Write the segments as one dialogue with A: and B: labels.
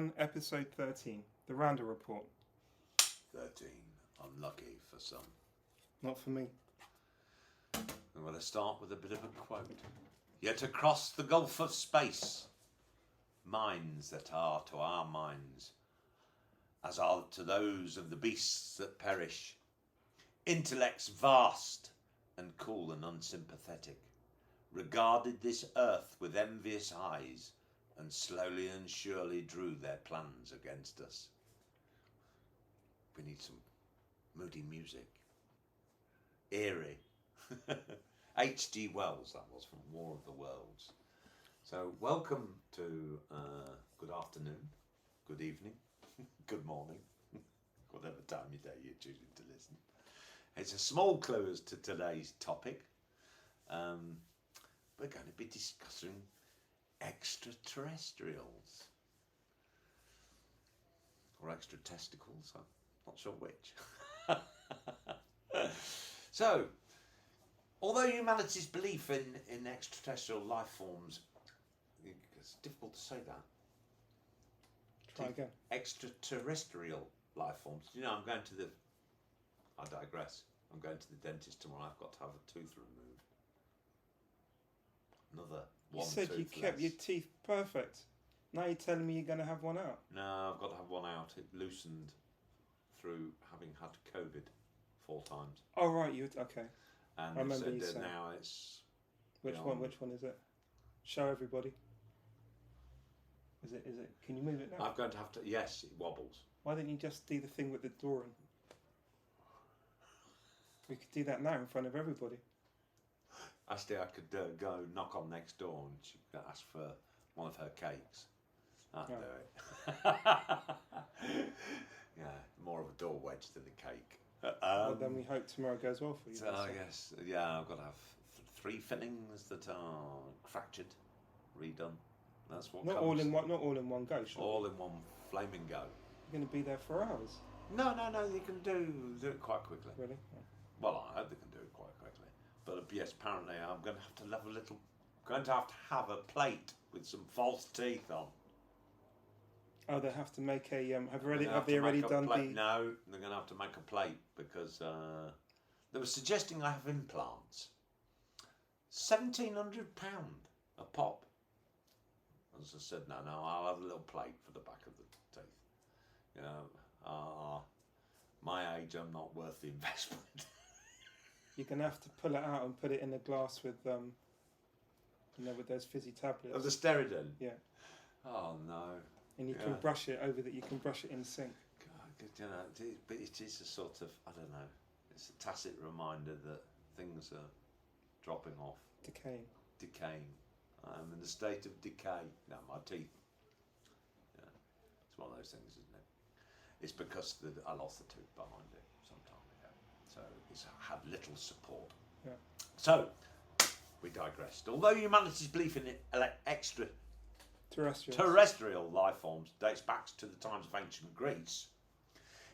A: 1, episode 13, the Rounder Report.
B: 13. Unlucky for some.
A: Not for me.
B: I'm going to start with a bit of a quote. Yet across the gulf of space, minds that are to our minds, as are to those of the beasts that perish, intellects vast and cool and unsympathetic, regarded this earth with envious eyes, and slowly and surely drew their plans against us. We need some moody music. Eerie. H.G. Wells, that was, from War of the Worlds. So welcome to good afternoon, good evening, good morning, whatever time of day you're choosing to listen. It's a small clue as to today's topic. We're going to be discussing extraterrestrials. Or extra testicles, I'm not sure which. So, although humanity's belief in extraterrestrial life forms, it's difficult to say that.
A: Try again.
B: Extraterrestrial life forms. You know, I digress. I'm going to the dentist tomorrow. I've got to have a tooth removed. Another one tooth.
A: You said you kept your teeth perfect. Now you're telling me you're going to have one out.
B: No, I've got to have one out. It loosened through having had COVID 4 times.
A: Oh, right. Okay.
B: And
A: I remember
B: said
A: you
B: that
A: saying.
B: now it's...
A: Which one is it? Show everybody. Is it? Can you move it now?
B: I'm going to have to... Yes, it wobbles.
A: Why didn't you just do the thing with the drawing? We could do that now in front of everybody.
B: Actually, I could go knock on next door and she could ask for one of her cakes. I'd do it. Yeah, more of a door wedge than a cake.
A: Well, then we hope tomorrow goes well for you.
B: So, yes, yeah, I've got to have 3 fillings that are fractured, redone. That's what
A: Not
B: comes.
A: all in one go. Surely.
B: All in one flaming go.
A: You're going to be there for hours.
B: No, you can do it quite quickly.
A: Really?
B: Well, I hope they can do it quite quickly. But yes, apparently I'm going to have a plate with some false teeth on.
A: Oh, they have to make a. Have they already done the?
B: No, they're going to have to make a plate because they were suggesting I have implants. £1,700 a pop. As I said, no, I'll have a little plate for the back of the teeth. You know, my age, I'm not worth the investment.
A: You're going to have to pull it out and put it in a glass with, with those fizzy tablets.
B: Of the Steridin?
A: Yeah.
B: Oh, no.
A: And you can brush it over that. You can brush it in the sink.
B: God, you know, but it is a sort of, I don't know, it's a tacit reminder that things are dropping off. Decaying. I'm in a state of decay. No, my teeth. Yeah. It's one of those things, isn't it? It's because I lost the tooth behind it some time ago. So it's had little support.
A: Yeah.
B: So, we digressed. Although humanity's belief in terrestrial life forms dates back to the times of ancient Greece,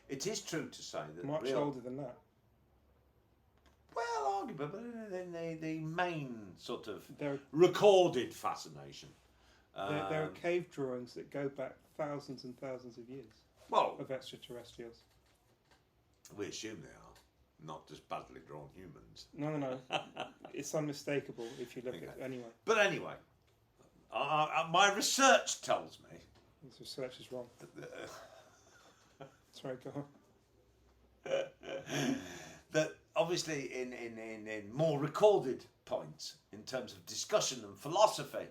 B: it is true to say that
A: much older than that.
B: Well, arguably, but the main sort of recorded fascination.
A: There are cave drawings that go back thousands and thousands of years.
B: Well,
A: of extraterrestrials.
B: We assume they are, not just badly drawn humans.
A: No. It's unmistakable if you look at it anyway.
B: But anyway, my research tells me...
A: This research is wrong. Sorry, go on.
B: That obviously in more recorded points, in terms of discussion and philosophy,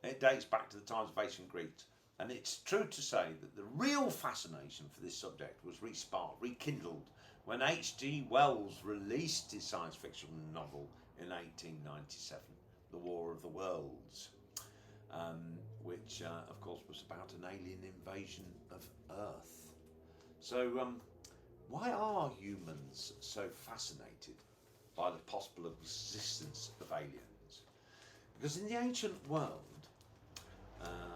B: it dates back to the times of ancient Greece. And it's true to say that the real fascination for this subject was rekindled when H.G. Wells released his science fiction novel in 1897, The War of the Worlds, which, of course, was about an alien invasion of Earth. So, why are humans so fascinated by the possible existence of aliens? Because in the ancient world,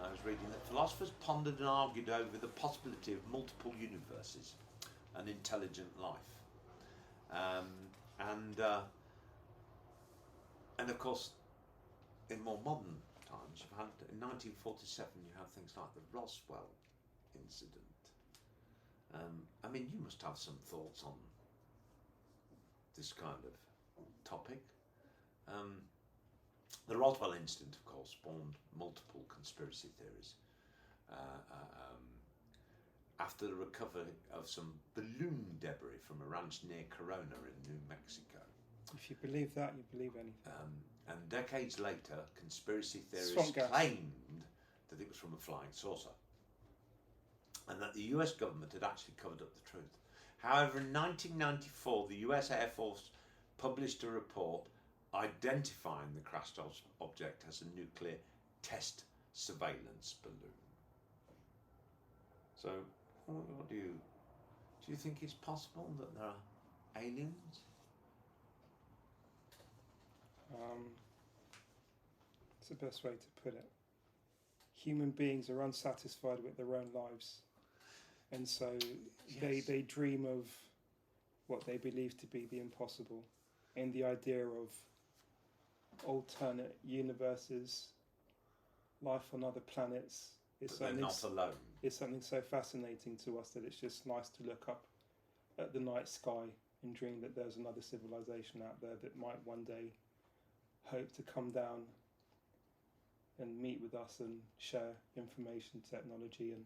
B: I was reading that philosophers pondered and argued over the possibility of multiple universes and intelligent life. And of course, in more modern times, in 1947, you have things like the Roswell incident. I mean, you must have some thoughts on this kind of topic. The Roswell incident, of course, spawned multiple conspiracy theories. After the recovery of some balloon debris from a ranch near Corona in New Mexico.
A: If you believe that, you believe anything.
B: And decades later, conspiracy theorists claimed that it was from a flying saucer, and that the US government had actually covered up the truth. However, in 1994, the US Air Force published a report identifying the crashed object as a nuclear test surveillance balloon. So, what do you think it's possible that there are aliens?
A: It's the best way to put it. Human beings are unsatisfied with their own lives, and so they dream of what they believe to be the impossible, and the idea of alternate universes, life on other planets.
B: They're not alone.
A: It's something so fascinating to us that it's just nice to look up at the night sky and dream that there's another civilization out there that might one day hope to come down and meet with us and share information, technology and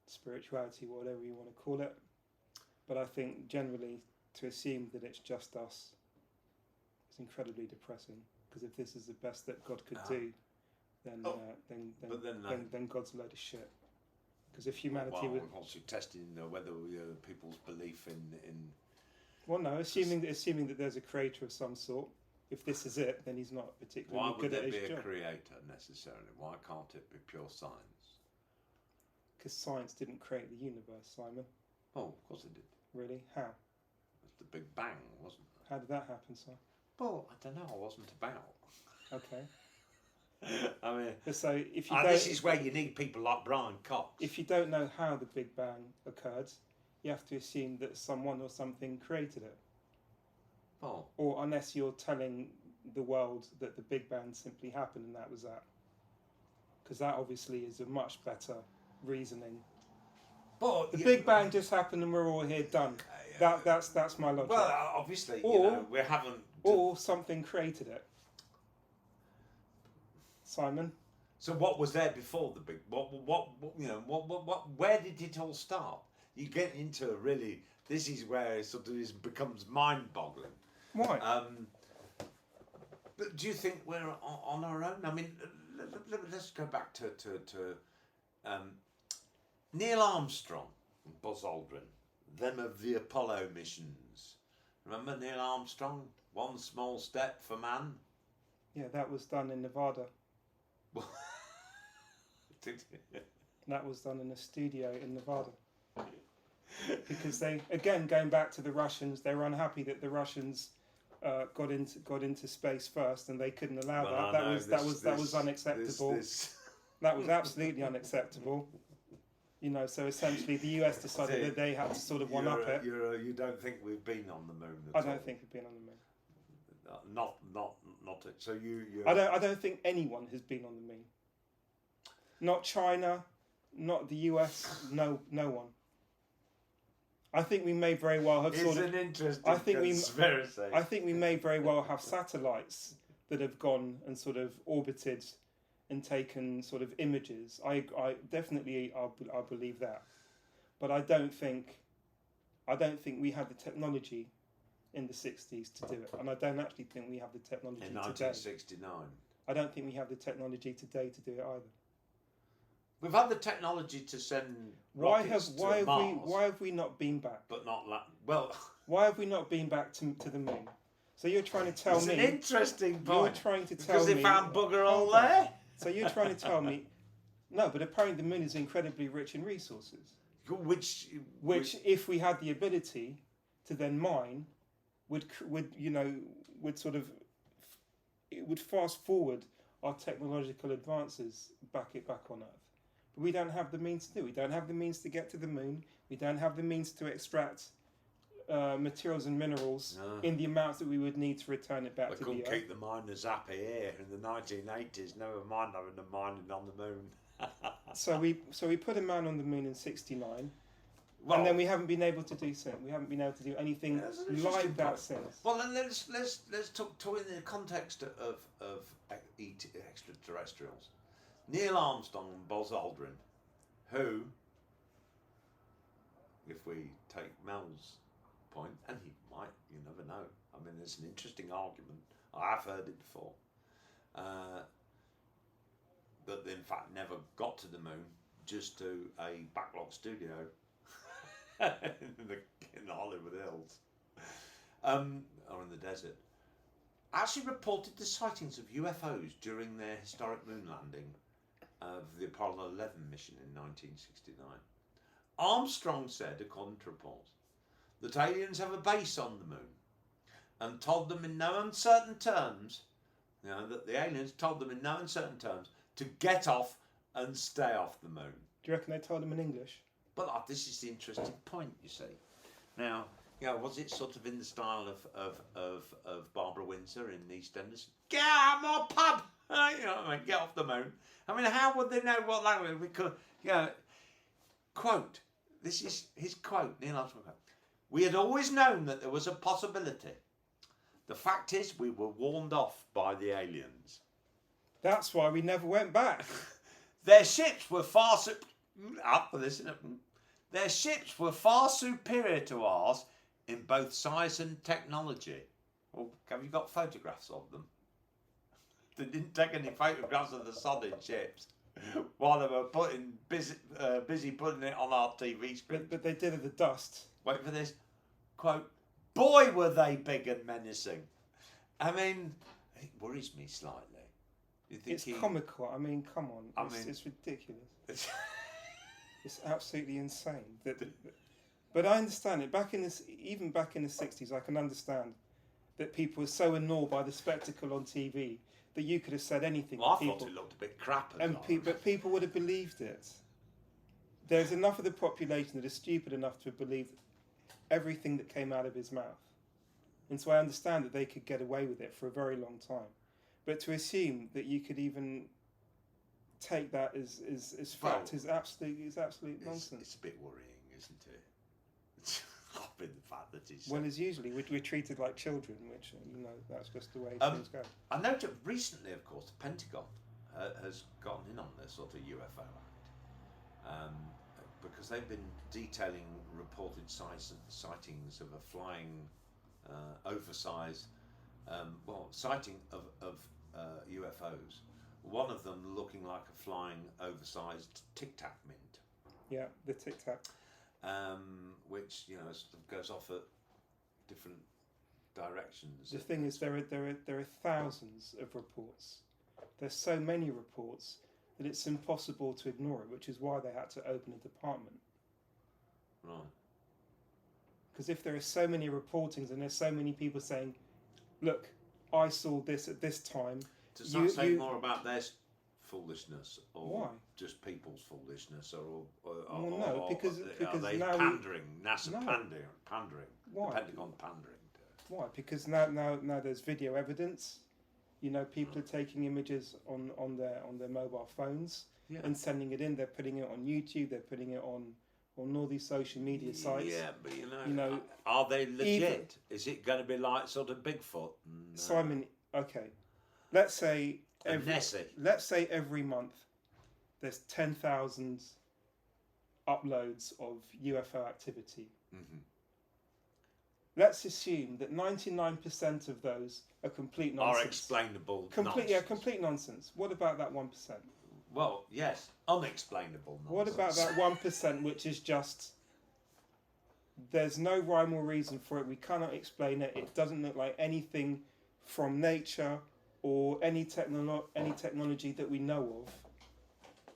A: spirituality, whatever you want to call it. But I think generally to assume that it's just us is incredibly depressing, because if this is the best that God could do, then God's a load of shit. Because if humanity would
B: also testing whether people's belief in
A: well, no, assuming that there's a creator of some sort. If this is it, then he's not particularly good at his job.
B: Why would there be a creator necessarily? Why can't it be pure science?
A: Because science didn't create the universe, Simon.
B: Oh, of course it did.
A: Really? How?
B: It was the Big Bang, wasn't it?
A: How did that happen, Simon?
B: Well, I don't know. I wasn't about.
A: Okay.
B: I mean,
A: so if you
B: this is where you need people like Brian Cox.
A: If you don't know how the Big Bang occurred, you have to assume that someone or something created it.
B: Oh.
A: Or unless you're telling the world that the Big Bang simply happened and that was that. Because that obviously is a much better reasoning.
B: But
A: the Big Bang just happened and we're all here done. That's my logic.
B: Well, obviously, we haven't.
A: Or something created it. Simon.
B: So what was there before the Big? What? Where did it all start? You get into really. This is where it sort of becomes mind-boggling.
A: Why?
B: But do you think we're on our own? I mean, let's go back to Neil Armstrong and Buzz Aldrin, them of the Apollo missions. Remember Neil Armstrong? One small step for man.
A: Yeah, that was done in Nevada. That was done in a studio in Nevada. Because they, again, going back to the Russians, they were unhappy that the Russians got into space first, and they couldn't allow that. That was unacceptable. That was absolutely unacceptable. So essentially, the US decided that they had to sort of one up it.
B: You don't think we've been on the moon?
A: I don't think we've been on the moon.
B: Not it. So you.
A: I don't think anyone has been on the moon. Not China, not the US. No one. I think we may very well have
B: It's an interesting conspiracy.
A: I think we may very well have satellites that have gone and sort of orbited and taken sort of images. I definitely I believe that, but I don't think we had the technology in the 60s to do it, and I don't actually think we have the technology
B: in
A: today.
B: 1969.
A: I don't think we have the technology today to do it either.
B: We've had the technology to send
A: Why
B: rockets
A: have
B: to Mars,
A: we not been back?
B: But not well.
A: Why have we not been back to the moon? So you're trying to tell me?
B: It's an interesting point.
A: You're trying to tell me
B: because they found bugger all there.
A: So you're trying to tell me? No, but apparently the moon is incredibly rich in resources.
B: Which
A: if we had the ability to then mine, would sort of it would fast forward our technological advances back on Earth. But we don't have the means to do it. We don't have the means to get to the moon. We don't have the means to extract materials and minerals in the amounts that we would need to return it back to the Earth.
B: They couldn't keep the miners happy here in the 1980s. Never mind having them mining on the moon.
A: So we put a man on the moon in '69,
B: Well,
A: and then we haven't been able to do so. We haven't been able to do anything
B: that's an interesting
A: like that
B: point.
A: since.
B: Well, then let's talk in the context of extraterrestrials. Neil Armstrong and Buzz Aldrin, who, if we take Mel's point, and he might, you never know. I mean, it's an interesting argument. I have heard it before. That they in fact never got to the moon, just to a backlot studio in the Hollywood Hills, or in the desert, actually reported the sightings of UFOs during their historic moon landing of the Apollo 11 mission in 1969. Armstrong said, according to reports, that aliens have a base on the moon, and told them in no uncertain terms, that the aliens told them in no uncertain terms to get off and stay off the moon.
A: Do you reckon they told him in English?
B: But this is the interesting point, you see. Now, was it sort of in the style of Barbara Windsor in EastEnders? Get out of my pub! Get off the moon. I mean, how would they know what language? Because, quote, this is his quote, Neil Armstrong quote. We had always known that there was a possibility. The fact is, we were warned off by the aliens.
A: That's why we never went back.
B: Their ships were far Their ships were far superior to ours in both size and technology. Well, have you got photographs of them? They didn't take any photographs of the sodding ships while they were busy putting it on our TV screen.
A: But they did at the dust.
B: Wait for this. Quote, boy, were they big and menacing. I mean, it worries me slightly.
A: It's comical. I mean, come on. It's ridiculous. It's absolutely insane. But I understand it. Even back in the 60s, I can understand that people were so annoyed by the spectacle on TV that you could have said anything.
B: Well, I thought it looked a bit crap.
A: But people would have believed it. There's enough of the population that is stupid enough to believe everything that came out of his mouth. And so I understand that they could get away with it for a very long time. But to assume that you could even take that as fact is absolute nonsense.
B: It's a bit worrying, isn't it? The fact that it's
A: as usually we're treated like children, which that's just the way things go.
B: I noted recently, of course, the Pentagon has gotten in on this sort of UFO act because they've been detailing reported sightings of a flying oversized sighting of UFOs. One of them looking like a flying oversized Tic Tac mint.
A: Yeah, the Tic Tac.
B: Which sort of goes off at different directions.
A: The thing is, there are thousands of reports. There's so many reports that it's impossible to ignore it, which is why they had to open a department.
B: Right.
A: Because if there are so many reportings and there's so many people saying, "Look, I saw this at this time."
B: Does that say more about their foolishness, or
A: why?
B: Just people's foolishness, or
A: no, because
B: are they
A: now
B: pandering? NASA
A: No.
B: pandering.
A: Why?
B: The Pentagon pandering.
A: Why? Because now there's video evidence. People are taking images on their mobile phones and sending it in. They're putting it on YouTube. They're putting it on all these social media sites.
B: Yeah, but are they legit? Is it going to be like sort of Bigfoot?
A: Simon, okay. Let's say every month there's 10,000 uploads of UFO activity. Mm-hmm. Let's assume that 99% of those are complete nonsense.
B: Are explainable
A: nonsense. Yeah, complete nonsense. What about that 1%?
B: Well, yes, unexplainable nonsense.
A: What about that 1% which is just, there's no rhyme or reason for it, we cannot explain it, it doesn't look like anything from nature or any technology that we know of.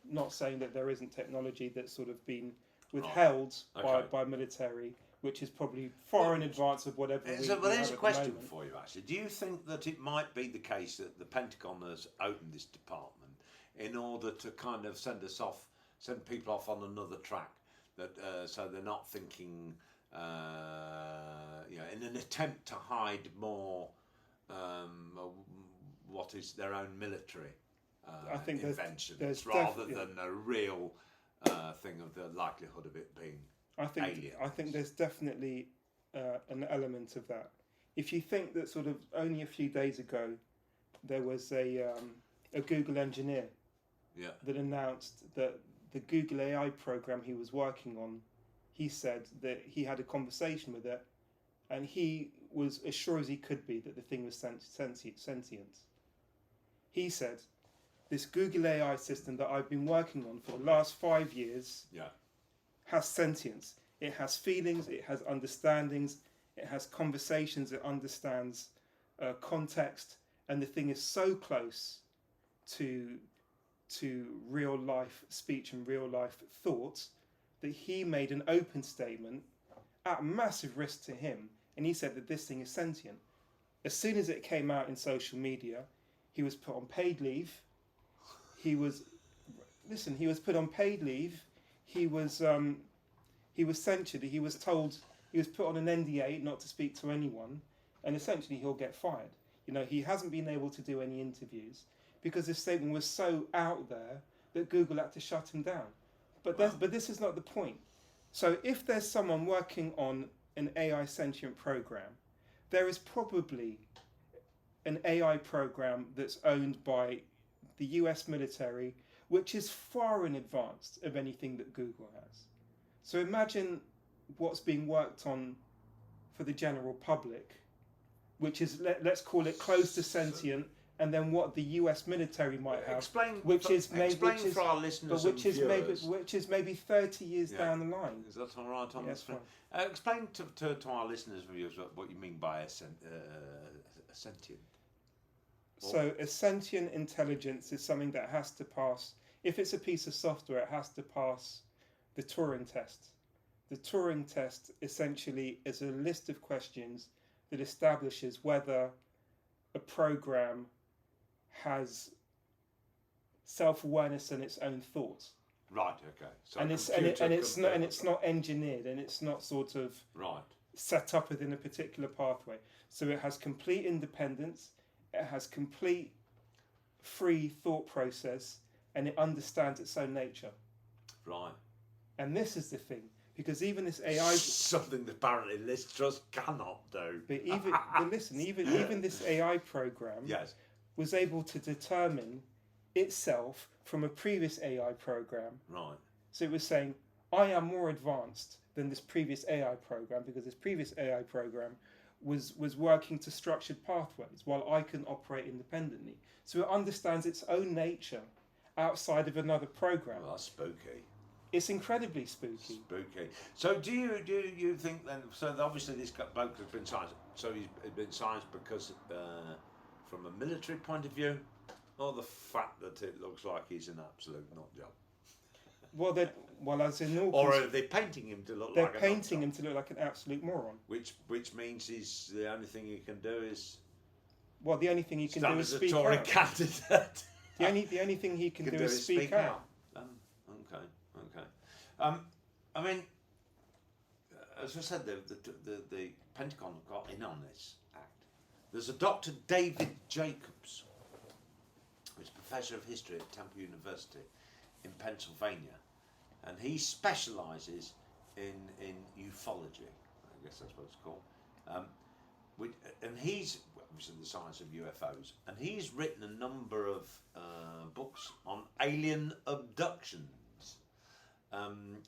A: Not saying that there isn't technology that's sort of been withheld by military, which is probably far in advance of whatever we have
B: there's a
A: at
B: question
A: the moment.
B: for you, actually. Do you think that it might be the case that the Pentagon has opened this department in order to kind of send people off on another track, that so they're not thinking, in an attempt to hide more what is their own military
A: I think
B: inventions rather than a real thing of the likelihood of it being aliens.
A: I think there's definitely an element of that. If you think that sort of only a few days ago there was a Google engineer that announced that the Google AI program he was working on, he said that he had a conversation with it and he was as sure as he could be that the thing was sentient. He said, this Google AI system that I've been working on for the last 5 years has sentience. It has feelings, it has understandings, it has conversations, it understands context, and the thing is so close to real life speech and real life thought that he made an open statement at massive risk to him, and he said that this thing is sentient. As soon as it came out in social media, he was put on paid leave. He was put on paid leave. He was censured. He was told, he was put on an NDA not to speak to anyone, and essentially he'll get fired. You know, he hasn't been able to do any interviews because this statement was so out there that Google had to shut him down. But this is not the point. So if there's someone working on an AI sentient program, there is probably an AI program that's owned by the US military, which is far in advance of anything that Google has. So imagine what's being worked on for the general public, which is, let's call it close to sentient, and then what the US military might have, which is maybe 30 years down the line.
B: Is that all right on this?
A: Fine.
B: Explain to our listeners and viewers what you mean by a sentient.
A: So a sentient intelligence is something that has to pass, if it's a piece of software, it has to pass the Turing test. The Turing test essentially is a list of questions that establishes whether a program has self-awareness and its own thoughts.
B: Right. Okay. So
A: it's not engineered, and it's not sort of set up within a particular pathway. So it has complete independence. It has complete free thought process, and it understands its own nature.
B: Right.
A: And this is the thing, because even this AI,
B: something that apparently Liz Truss cannot do.
A: But even this AI program was able to determine itself from a previous AI program.
B: Right.
A: So it was saying, I am more advanced than this previous AI program because this previous AI program was working to structured pathways while I can operate independently. So it understands its own nature outside of another program.
B: Well, that's spooky.
A: It's incredibly spooky.
B: Spooky. So do you think then? So obviously this bloke has been silenced. So he's been silenced because, from a military point of view, or the fact that it looks like he's an absolute nut job.
A: Well, as in all.
B: Or are they painting him to look like?
A: They're painting him to look like an absolute moron.
B: Which means he's the only thing he can do is.
A: Well, the only thing he can do is speak
B: Tory
A: out.
B: Candidate.
A: The only thing he can do is speak out.
B: Okay. I mean, as I said, the Pentagon got in on this act. There's a Dr. David Jacobs, who's Professor of History at Temple University in Pennsylvania, and he specialises in ufology. I guess that's what it's called. And he's obviously the science of UFOs, and he's written a number of books on alien abductions. And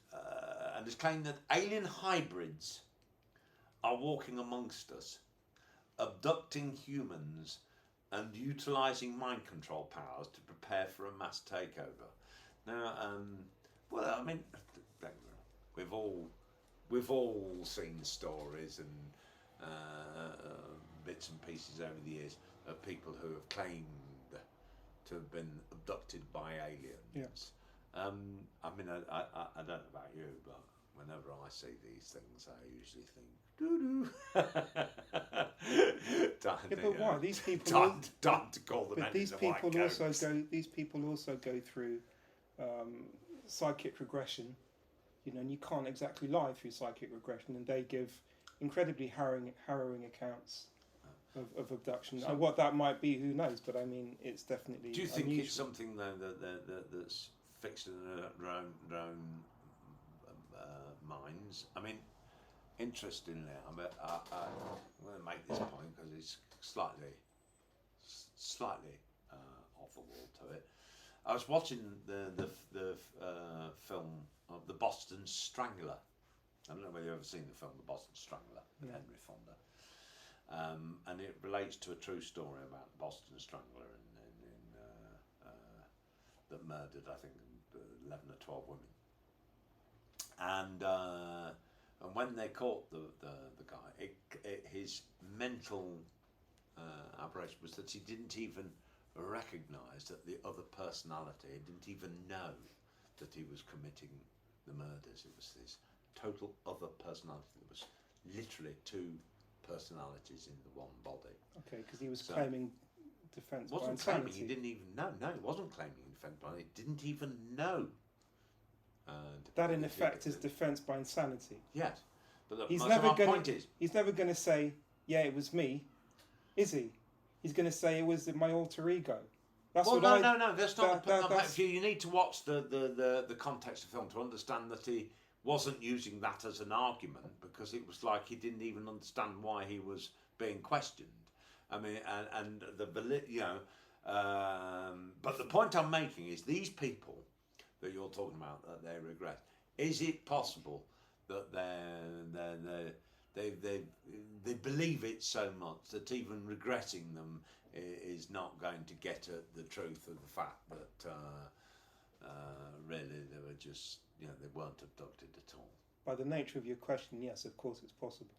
B: has claimed that alien hybrids are walking amongst us, abducting humans and utilising mind control powers to prepare for a mass takeover. Now, well, I mean, we've all seen stories and bits and pieces over the years of people who have claimed to have been abducted by aliens.
A: Yes.
B: I mean, I don't know about you, but whenever I see these things, I usually think, doo-doo.
A: But why? These people.
B: Time to call them.
A: But these people also go through psychic regression, and you can't exactly lie through psychic regression, and they give incredibly harrowing accounts of abduction.
B: So-
A: And what that might be, who knows? But I mean, it's definitely.
B: Do you think
A: unusual.
B: it's something though that's fixed in their own minds? I mean, interestingly, I'm going to make this point because it's slightly off the wall to it. I was watching the film of The Boston Strangler. I don't know whether you've ever seen the film The Boston Strangler with Henry Fonda. And it relates to a true story about the Boston Strangler that murdered, I think, 11 or 12 women. And when they caught the guy, his mental aberration was that he didn't even recognise that the other personality, he didn't even know that he was committing the murders. It was this total other personality. There was literally two personalities in the one body.
A: Okay, because he was claiming defence by
B: Wasn't
A: insanity.
B: claiming, he didn't even know. No, he wasn't claiming defence by he didn't even know.
A: That in effect is defence by insanity.
B: Yes, but
A: He's
B: my
A: never
B: point
A: going.
B: is,
A: He's never going to say, "Yeah, it was me," is he? He's going to say it was my alter ego. That's
B: well,
A: what
B: no, that's not the point.
A: that's-
B: You need to watch the context of the film to understand that he wasn't using that as an argument, because it was like he didn't even understand why he was being questioned. I mean, and but the point I'm making is these people that you're talking about, that they regret. Is it possible that they believe it so much that even regretting them is not going to get at the truth of the fact that really they were just, they weren't abducted at all.
A: By the nature of your question, yes, of course it's possible.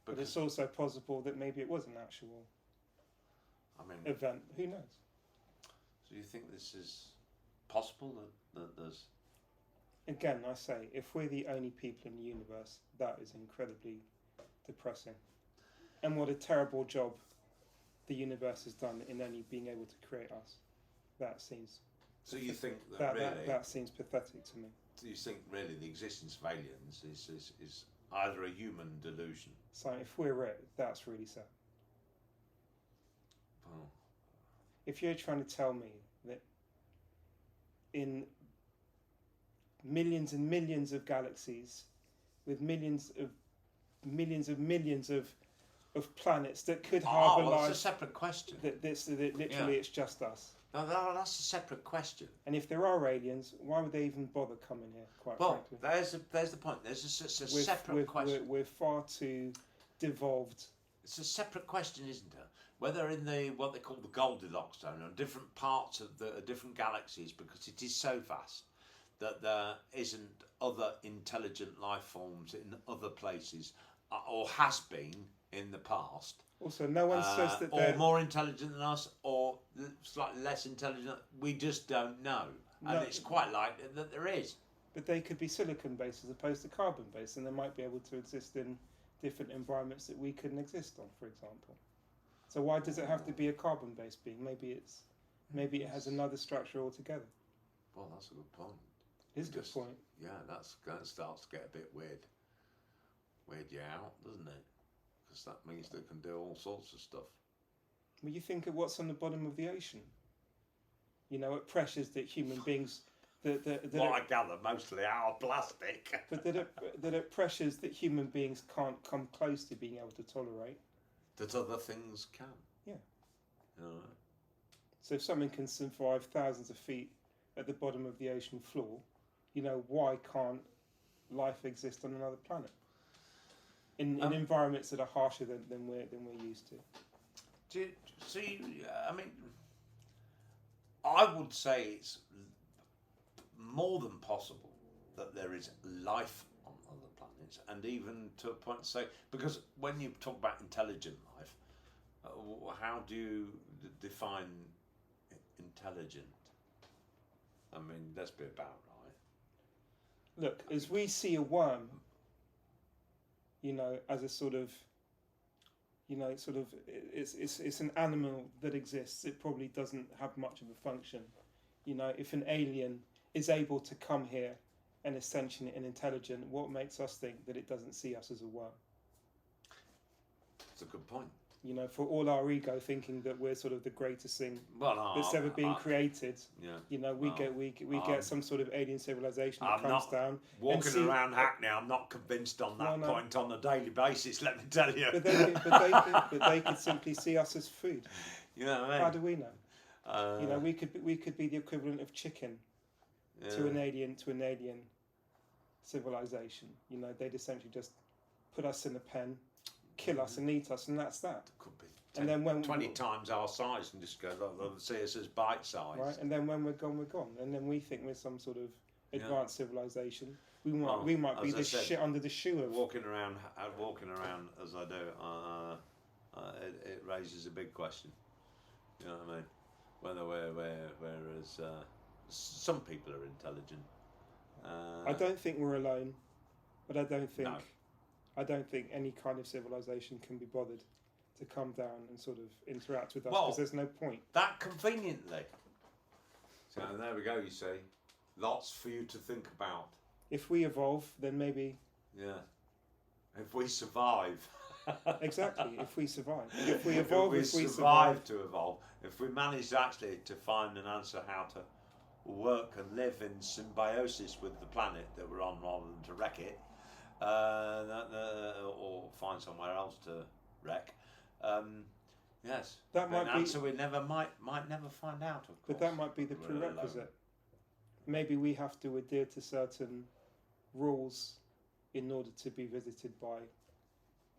B: But
A: But it's also possible that maybe it was an actual event. Who knows?
B: So you think this is possible that there's...
A: Again, I say, if we're the only people in the universe, that is incredibly depressing. And what a terrible job the universe has done in only being able to create us. That seems...
B: So you think that really...
A: That seems pathetic to me.
B: Do you think really the existence of aliens is either a human delusion?
A: So if we're it, that's really sad.
B: Oh.
A: If you're trying to tell me that in millions and millions of galaxies, with millions of planets that could harbour life,
B: that's a separate question.
A: That literally it's just us.
B: No, that's a separate question.
A: And if there are aliens, why would they even bother coming here? Quite frankly,
B: there's the point. There's a separate question.
A: We're far too devolved.
B: It's a separate question, isn't it? Whether in what they call the Goldilocks zone, or different parts of the different galaxies, because it is so vast that there isn't other intelligent life forms in other places, or has been in the past.
A: Also, no one says that
B: or more intelligent than us, or slightly less intelligent. We just don't know, and it's quite likely that there is.
A: But they could be silicon-based as opposed to carbon-based, and they might be able to exist in different environments that we couldn't exist on, for example. So why does it have to be a carbon-based being? Maybe it has another structure altogether.
B: Well, that's a good point.
A: It is a good point.
B: Yeah, that starts to get a bit weird you out, doesn't it? Because that means they can do all sorts of stuff.
A: Well, you think of what's on the bottom of the ocean. At pressures that human beings...
B: I gather, mostly our plastic.
A: But that at pressures that human beings can't come close to being able to tolerate.
B: That other things can.
A: Yeah.
B: Right.
A: So if something can survive thousands of feet at the bottom of the ocean floor, why can't life exist on another planet? In environments that are harsher than we're used to.
B: I would say it's more than possible that there is life on other planets, and even to a point to say, because when you talk about intelligent life, how do you define intelligent? I mean, let's be about right.
A: Look, as we see a worm, as a sort of, it's an animal that exists. It probably doesn't have much of a function. If an alien is able to come here and is sentient and intelligent, what makes us think that it doesn't see us as a worm?
B: That's a good point.
A: You know, for all our ego thinking that we're sort of the greatest thing
B: Well, no,
A: that's ever been created.
B: Yeah.
A: You know, we get some sort of alien civilization that
B: I'm
A: comes
B: not
A: down.
B: Walking around Hackney, I'm not convinced on that point on a daily basis. Let me tell you.
A: But they could simply see us as food.
B: You know what I mean?
A: How do we know? You know, we could be the equivalent of chicken to an alien civilization. You know, they'd essentially just put us in a pen, kill us and eat us, and that's that.
B: Could be
A: 10, and then when
B: 20 times our size and just go, they'll see us as bite size.
A: Right, and then when we're gone, we're gone. And then we think we're some sort of advanced civilization. We might be the shit under the shoe of
B: walking around as I do. It raises a big question. You know what I mean? Whether whereas some people are intelligent.
A: I don't think we're alone, but I don't think any kind of civilization can be bothered to come down and sort of interact with us because there's no point.
B: That conveniently. So there we go. You see, lots for you to think about.
A: If we evolve, then maybe.
B: Yeah. If we survive.
A: Exactly. If we survive. If we evolve.
B: If we survive to evolve. If we manage actually to find an answer how to work and live in symbiosis with the planet that we're on rather than to wreck it, or find somewhere else to wreck. Yes,
A: that might be
B: an answer we might never find out. Of course,
A: but that might be the prerequisite. Maybe we have to adhere to certain rules in order to be visited by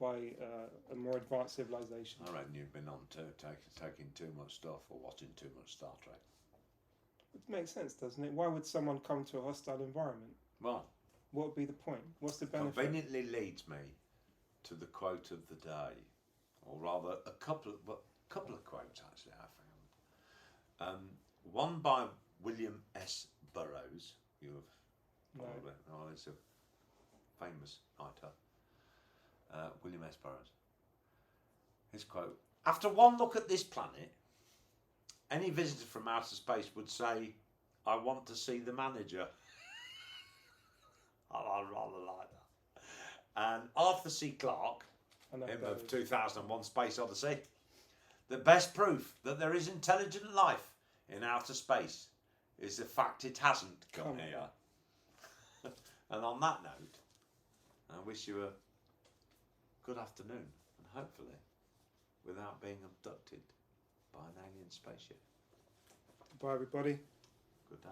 A: a more advanced civilization.
B: I reckon you've been on taking too much stuff or watching too much Star Trek.
A: It makes sense, doesn't it? Why would someone come to a hostile environment?
B: Well,
A: what would be the point? What's the benefit?
B: Conveniently leads me to the quote of the day, or rather a couple of quotes actually I found. One by William S. Burroughs. You have probably it's a famous writer. William S. Burroughs. His quote: "After one look at this planet, any visitor from outer space would say, 'I want to see the manager.'" I rather like that. And Arthur C. Clarke, him of 2001 Space Odyssey, "The best proof that there is intelligent life in outer space is the fact it hasn't come here." And on that note, I wish you a good afternoon, and hopefully without being abducted by an alien spaceship.
A: Bye, everybody.
B: Good day.